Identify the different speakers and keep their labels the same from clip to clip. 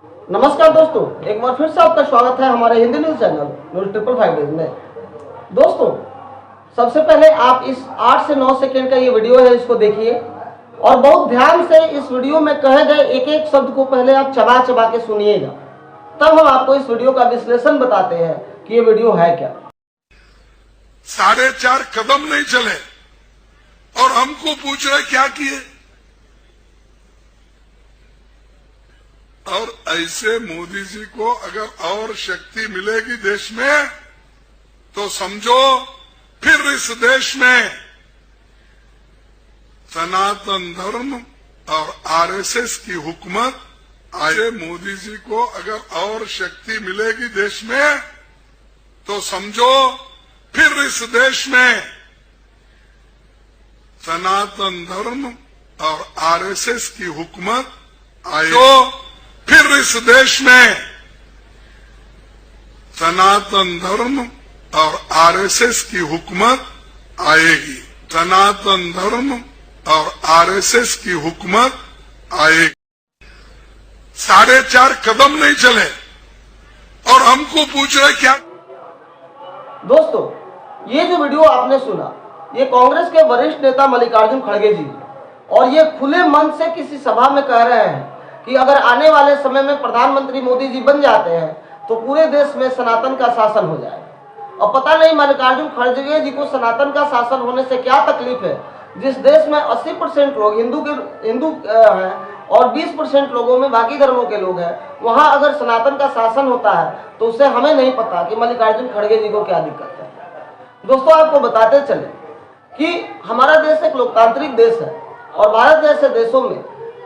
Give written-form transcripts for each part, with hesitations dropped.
Speaker 1: नमस्कार दोस्तों, एक बार फिर से आपका स्वागत है हमारे Hindi news channel news 555 days में। दोस्तों, सबसे पहले आप इस 8 से 9 सेकेंड का ये वीडियो है, इसको देखिए और बहुत ध्यान से इस वीडियो में कहे गए एक एक शब्द को पहले आप चबा चबा के सुनिएगा, तब हम आपको इस वीडियो का विश्लेषण बताते हैं कि ये वीडियो है क्या।
Speaker 2: 4.5 कदम नहीं चले और हमको पूछ रहे क्या किए। और ऐसे मोदी जी को अगर और शक्ति मिलेगी देश में तो समझो फिर इस देश में सनातन धर्म और आरएसएस की हुकूमत आए। मोदी जी को अगर और शक्ति मिलेगी देश में तो समझो फिर इस देश में सनातन धर्म और आरएसएस की हुकूमत आए। तो फिर इस देश में सनातन धर्म और आरएसएस की हुकूमत आएगी। सनातन धर्म और आरएसएस की हुकूमत आएगी। 4.5 कदम नहीं चले और हमको पूछ रहे क्या।
Speaker 1: दोस्तों, ये जो वीडियो आपने सुना, ये कांग्रेस के वरिष्ठ नेता मल्लिकार्जुन खड़गे जी और ये खुले मन से किसी सभा में कह रहे हैं कि अगर आने वाले समय में प्रधानमंत्री मोदी जी बन जाते हैं तो पूरे देश में सनातन का शासन हो जाएगा। और पता नहीं मल्लिकार्जुन खड़गे जी को सनातन का शासन होने से क्या तकलीफ है। जिस देश में 80% लोग हिंदू हैं और 20% लोगों में बाकी धर्मों के लोग हैं, वहां अगर सनातन का शासन होता है तो उससे हमें नहीं पता कि मल्लिकार्जुन खड़गे जी को क्या दिक्कत है। दोस्तों, आपको बताते चले कि हमारा देश एक लोकतांत्रिक देश है और भारत जैसे देशों में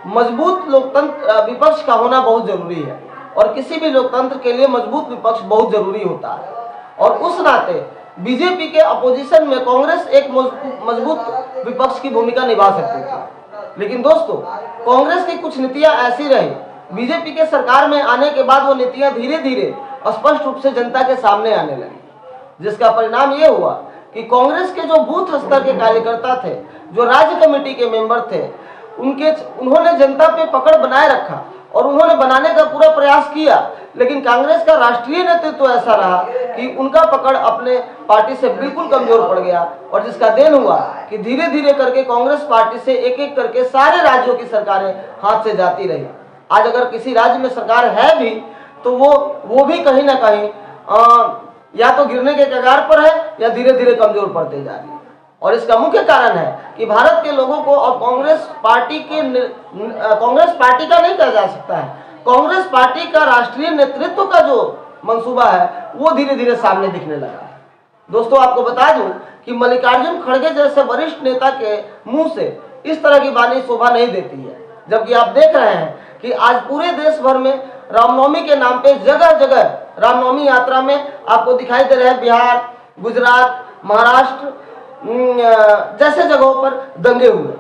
Speaker 1: मजबूत लोकतंत्र विपक्ष का होना बहुत जरूरी है और किसी भी लोकतंत्र के लिए मजबूत विपक्ष बहुत जरूरी होता है। और उस नाते बीजेपी के अपोजिशन में कांग्रेस एक मजबूत विपक्ष की भूमिका निभा सकती थी। लेकिन दोस्तों, कांग्रेस की कुछ नीतियां ऐसी रही, बीजेपी के सरकार में आने के बाद वो नीतियां धीरे धीरे स्पष्ट रूप से जनता के सामने आने लगी, जिसका परिणाम ये हुआ कि कांग्रेस के जो बूथ स्तर के कार्यकर्ता थे, जो राज्य कमेटी के मेंबर थे, उन्होंने जनता पे पकड़ बनाए रखा और उन्होंने बनाने का पूरा प्रयास किया। लेकिन कांग्रेस का राष्ट्रीय नेतृत्व तो ऐसा रहा कि उनका पकड़ अपने पार्टी से बिल्कुल कमजोर पड़ गया और जिसका देन हुआ कि धीरे धीरे करके कांग्रेस पार्टी से एक एक करके सारे राज्यों की सरकारें हाथ से जाती रही। आज अगर किसी राज्य में सरकार है भी तो वो भी कहीं ना कहीं या तो गिरने के कगार पर है या धीरे धीरे कमजोर पड़ते जा रही है। और इसका मुख्य कारण है कि भारत के लोगों को और कांग्रेस पार्टी का नहीं कहा जा सकता है, कांग्रेस पार्टी का राष्ट्रीय नेतृत्व का जो मंसूबा है वो धीरे धीरे सामने दिखने लगा है। दोस्तों, आपको बता दूं कि मल्लिकार्जुन खड़गे जैसे वरिष्ठ नेता के मुंह से इस तरह की वाणी शोभा नहीं देती है, जबकि आप देख रहे हैं कि आज पूरे देश भर में रामनवमी के नाम पे जगह जगह रामनवमी यात्रा में आपको दिखाई दे रहे हैं बिहार, गुजरात, महाराष्ट्र जैसे जगहों पर दंगे हुए।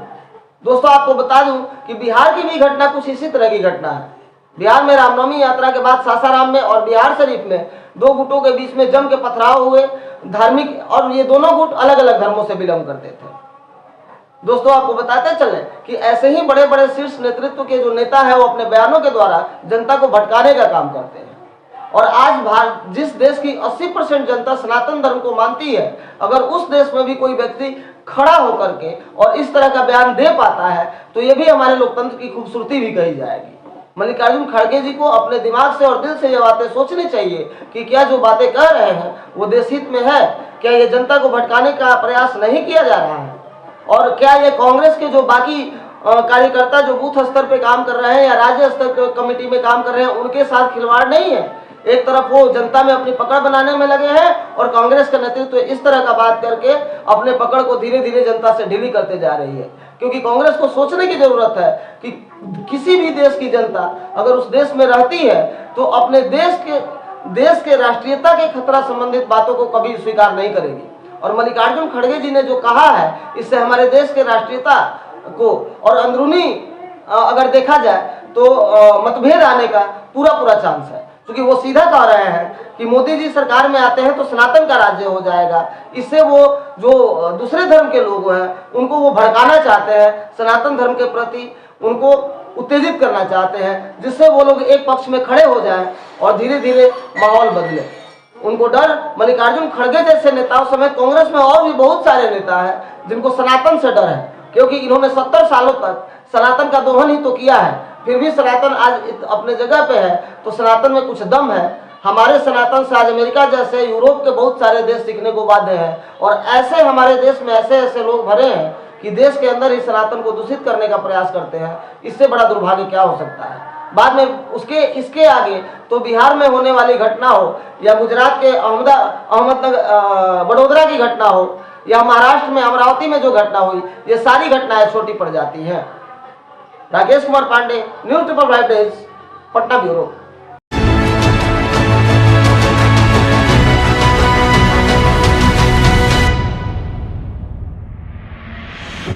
Speaker 1: दोस्तों, आपको बता दूं कि बिहार की भी घटना कुछ इसी तरह की घटना है। बिहार में रामनवमी यात्रा के बाद सासाराम में और बिहार शरीफ में दो गुटों के बीच में जम के पथराव हुए धार्मिक, और ये दोनों गुट अलग अलग धर्मों से बिलोंग करते थे। दोस्तों, आपको बताते चले कि ऐसे ही बड़े बड़े शीर्ष नेतृत्व के जो नेता है वो अपने बयानों के द्वारा जनता को भटकाने का काम करते हैं। और आज जिस देश की 80% जनता सनातन धर्म को मानती है, अगर उस देश में भी कोई व्यक्ति खड़ा होकर के और इस तरह का बयान दे पाता है तो ये भी हमारे लोकतंत्र की खूबसूरती भी कही जाएगी। मल्लिकार्जुन खड़गे जी को अपने दिमाग से और दिल से ये बातें सोचनी चाहिए कि क्या जो बातें कह रहे हैं वो देशहित में है, क्या ये जनता को भटकाने का प्रयास नहीं किया जा रहा है, और क्या ये कांग्रेस के जो बाकी कार्यकर्ता जो बूथ स्तर पे काम कर रहे हैं या राज्य स्तर कमेटी में काम कर रहे हैं उनके साथ खिलवाड़ नहीं है। एक तरफ वो जनता में अपनी पकड़ बनाने में लगे हैं और कांग्रेस का नेतृत्व इस तरह का बात करके अपने पकड़ को धीरे धीरे जनता से ढीली करते जा रही है। क्योंकि कांग्रेस को सोचने की जरूरत है कि किसी भी देश की जनता अगर उस देश में रहती है तो अपने देश के राष्ट्रीयता के खतरा संबंधित बातों को कभी स्वीकार नहीं करेगी। और मल्लिकार्जुन खड़गे जी ने जो कहा है, इससे हमारे देश के राष्ट्रीयता को और अंदरूनी अगर देखा जाए तो मतभेद आने का पूरा चांस है। क्योंकि वो सीधा कह रहे हैं कि मोदी जी सरकार में आते हैं तो सनातन का राज्य हो जाएगा। इससे वो जो दूसरे धर्म के लोग हैं उनको वो भड़काना चाहते हैं, सनातन धर्म के प्रति उनको उत्तेजित करना चाहते हैं, जिससे वो लोग एक पक्ष में खड़े हो जाएं और धीरे धीरे माहौल बदले। उनको डर मल्लिकार्जुन खड़गे जैसे नेताओं समेत कांग्रेस में और भी बहुत सारे नेता हैं जिनको सनातन से डर है, क्योंकि इन्होंने 70 सालों तक सनातन का दोहन ही तो किया है। फिर भी सनातन आज अपने जगह पे है, तो सनातन में कुछ दम है। हमारे सनातन से आज अमेरिका जैसे यूरोप के बहुत सारे देश सीखने को बाध्य हैं, और ऐसे हमारे देश में ऐसे ऐसे लोग भरे हैं कि देश के अंदर ही सनातन को दूषित करने का प्रयास करते हैं। इससे बड़ा दुर्भाग्य क्या हो सकता है। बाद में इसके आगे तो बिहार में होने वाली घटना हो, या गुजरात के बड़ोदरा की घटना हो, या महाराष्ट्र में अमरावती में जो घटना हुई, ये सारी घटनाएं छोटी पड़ जाती हैं। Rakesh Kumar Pandey, news 555 days, Patna bureau.